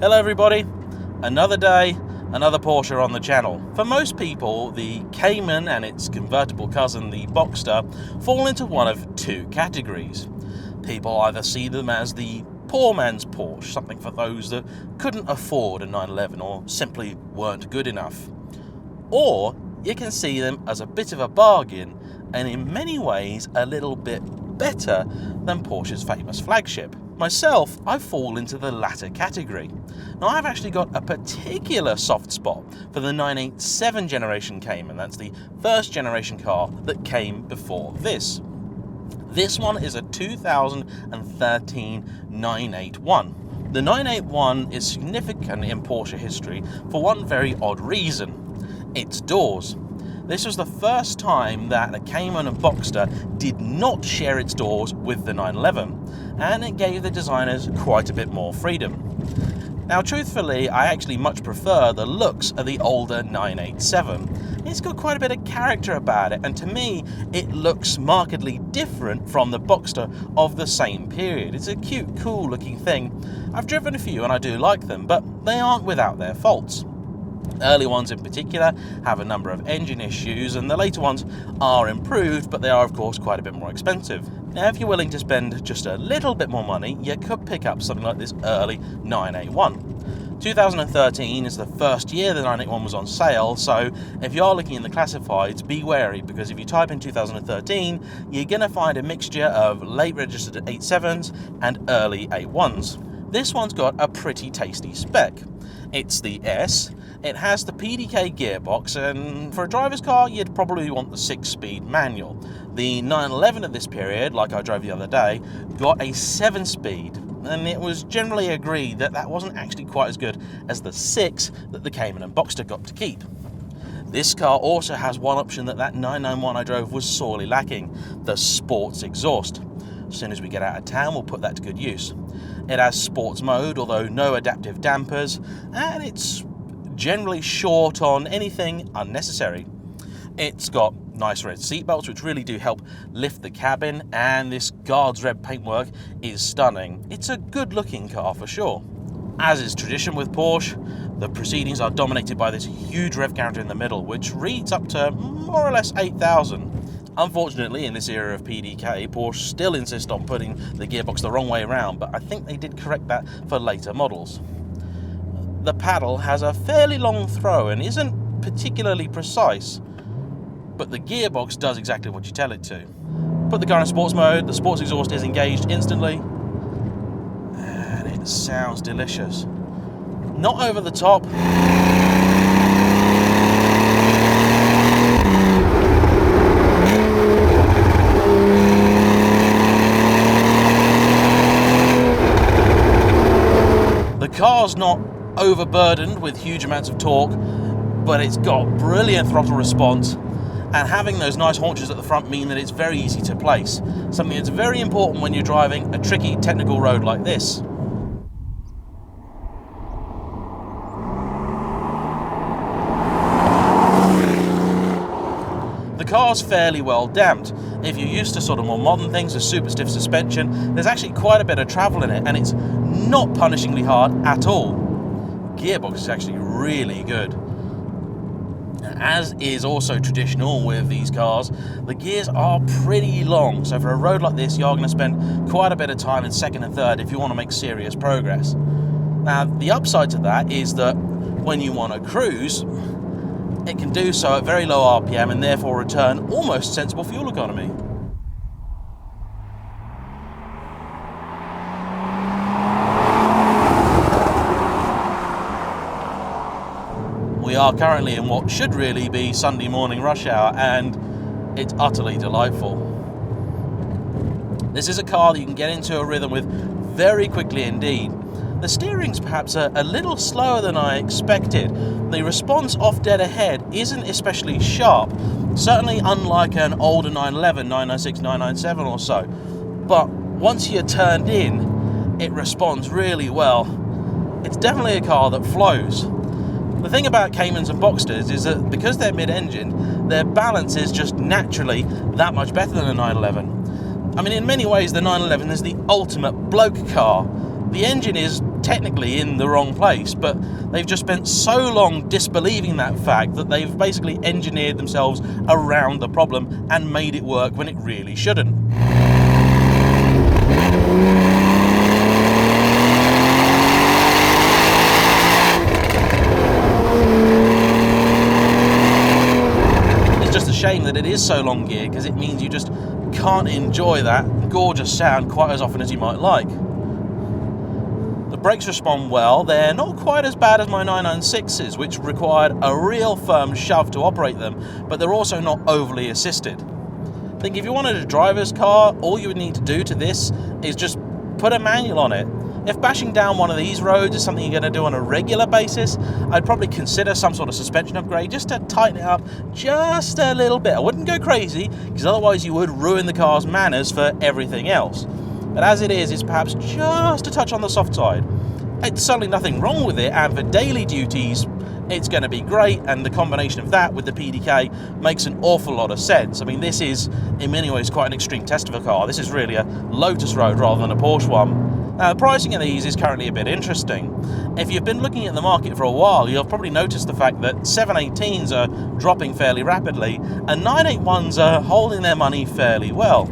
Hello everybody, another day, another Porsche on the channel. For most people, the Cayman and its convertible cousin, the Boxster, fall into one of two categories. People either see them as the poor man's Porsche, something for those that couldn't afford a 911 or simply weren't good enough. Or you can see them as a bit of a bargain and in many ways a little bit better than Porsche's famous flagship. Myself, I fall into the latter category. Now I've actually got a particular soft spot for the 987 generation Cayman. That's the first generation car that came before this. This one is a 2013 981. The 981 is significant in Porsche history for one very odd reason: its doors. This was the first time that a Cayman and Boxster did not share its doors with the 911, and it gave the designers quite a bit more freedom. Now truthfully, I actually much prefer the looks of the older 987. It's got quite a bit of character about it, and to me it looks markedly different from the Boxster of the same period. It's a cute, cool looking thing. I've driven a few and I do like them, but they aren't without their faults. Early ones in particular have a number of engine issues, and the later ones are improved, but they are of course quite a bit more expensive. Now if you're willing to spend just a little bit more money, you could pick up something like this early 981. 2013 is the first year the 981 was on sale, so if you are looking in the classifieds, be wary, because if you type in 2013, you're going to find a mixture of late registered 87s and early 81s. This one's got a pretty tasty spec. It's the S. It has the PDK gearbox, and for a driver's car you'd probably want the 6-speed manual. The 911 of this period, like I drove the other day, got a 7-speed, and it was generally agreed that that wasn't actually quite as good as the 6 that the Cayman and Boxster got to keep. This car also has one option that 991 I drove was sorely lacking: the sports exhaust. As soon as we get out of town, we'll put that to good use. It has sports mode, although no adaptive dampers, and it's generally short on anything unnecessary. It's got nice red seatbelts, which really do help lift the cabin, and this Guards Red paintwork is stunning. It's a good looking car for sure. As is tradition with Porsche, the proceedings are dominated by this huge rev counter in the middle, which reads up to more or less 8,000. Unfortunately, in this era of PDK, Porsche still insist on putting the gearbox the wrong way around, but I think they did correct that for later models. The paddle has a fairly long throw and isn't particularly precise, but the gearbox does exactly what you tell it to. Put the car in sports mode, the sports exhaust is engaged instantly, and it sounds delicious. Not over the top. The car's not overburdened with huge amounts of torque, but it's got brilliant throttle response, and having those nice haunches at the front mean that it's very easy to place, something that's very important when you're driving a tricky technical road like this. The car's fairly well damped. If you're used to sort of more modern things with super stiff suspension, there's actually quite a bit of travel in it, and it's not punishingly hard at all. Gearbox is actually really good. As is also traditional with these cars, the gears are pretty long, so for a road like this you're going to spend quite a bit of time in second and third if you want to make serious progress. Now the upside to that is that when you want to cruise, it can do so at very low RPM and therefore return almost sensible fuel economy. We are currently in what should really be Sunday morning rush hour, and it's utterly delightful. This is a car that you can get into a rhythm with very quickly indeed. The steering's perhaps a little slower than I expected. The response off dead ahead isn't especially sharp, certainly unlike an older 911, 996, 997 or so. But once you're turned in, it responds really well. It's definitely a car that flows. The thing about Caymans and Boxsters is that because they're mid-engine, their balance is just naturally that much better than a 911. I mean, in many ways, the 911 is the ultimate bloke car. The engine is technically in the wrong place, but they've just spent so long disbelieving that fact that they've basically engineered themselves around the problem and made it work when it really shouldn't. It's just a shame that it is so long geared, because it means you just can't enjoy that gorgeous sound quite as often as you might like. The brakes respond well. They're not quite as bad as my 996s, which required a real firm shove to operate them, but they're also not overly assisted. I think if you wanted a driver's car, all you would need to do to this is just put a manual on it. If bashing down one of these roads is something you're going to do on a regular basis, I'd probably consider some sort of suspension upgrade just to tighten it up just a little bit. I wouldn't go crazy, because otherwise you would ruin the car's manners for everything else. But as it is, it's perhaps just a touch on the soft side. It's certainly nothing wrong with it, and for daily duties, it's going to be great, and the combination of that with the PDK makes an awful lot of sense. I mean, this is, in many ways, quite an extreme test of a car. This is really a Lotus road rather than a Porsche one. Now, the pricing of these is currently a bit interesting. If you've been looking at the market for a while, you'll probably notice the fact that 718s are dropping fairly rapidly, and 981s are holding their money fairly well.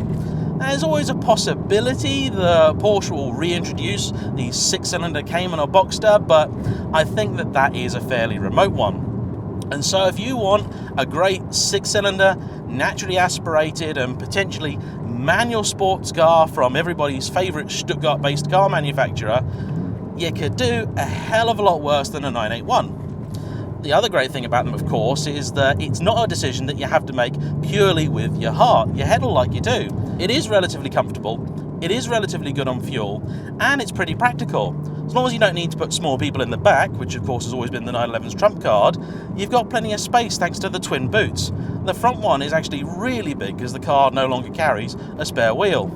There's always a possibility the Porsche will reintroduce the 6-cylinder Cayman or Boxster, but I think that that is a fairly remote one. And so if you want a great 6-cylinder, naturally aspirated and potentially manual sports car from everybody's favourite Stuttgart-based car manufacturer, you could do a hell of a lot worse than a 981. The other great thing about them, of course, is that it's not a decision that you have to make purely with your heart. Your head will like you do. It is relatively comfortable, it is relatively good on fuel, and it's pretty practical. As long as you don't need to put small people in the back, which of course has always been the 911's trump card, you've got plenty of space thanks to the twin boots. The front one is actually really big because the car no longer carries a spare wheel.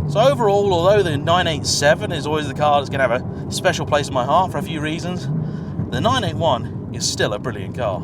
So overall, although the 987 is always the car that's going to have a special place in my heart for a few reasons, the 981 is still a brilliant car.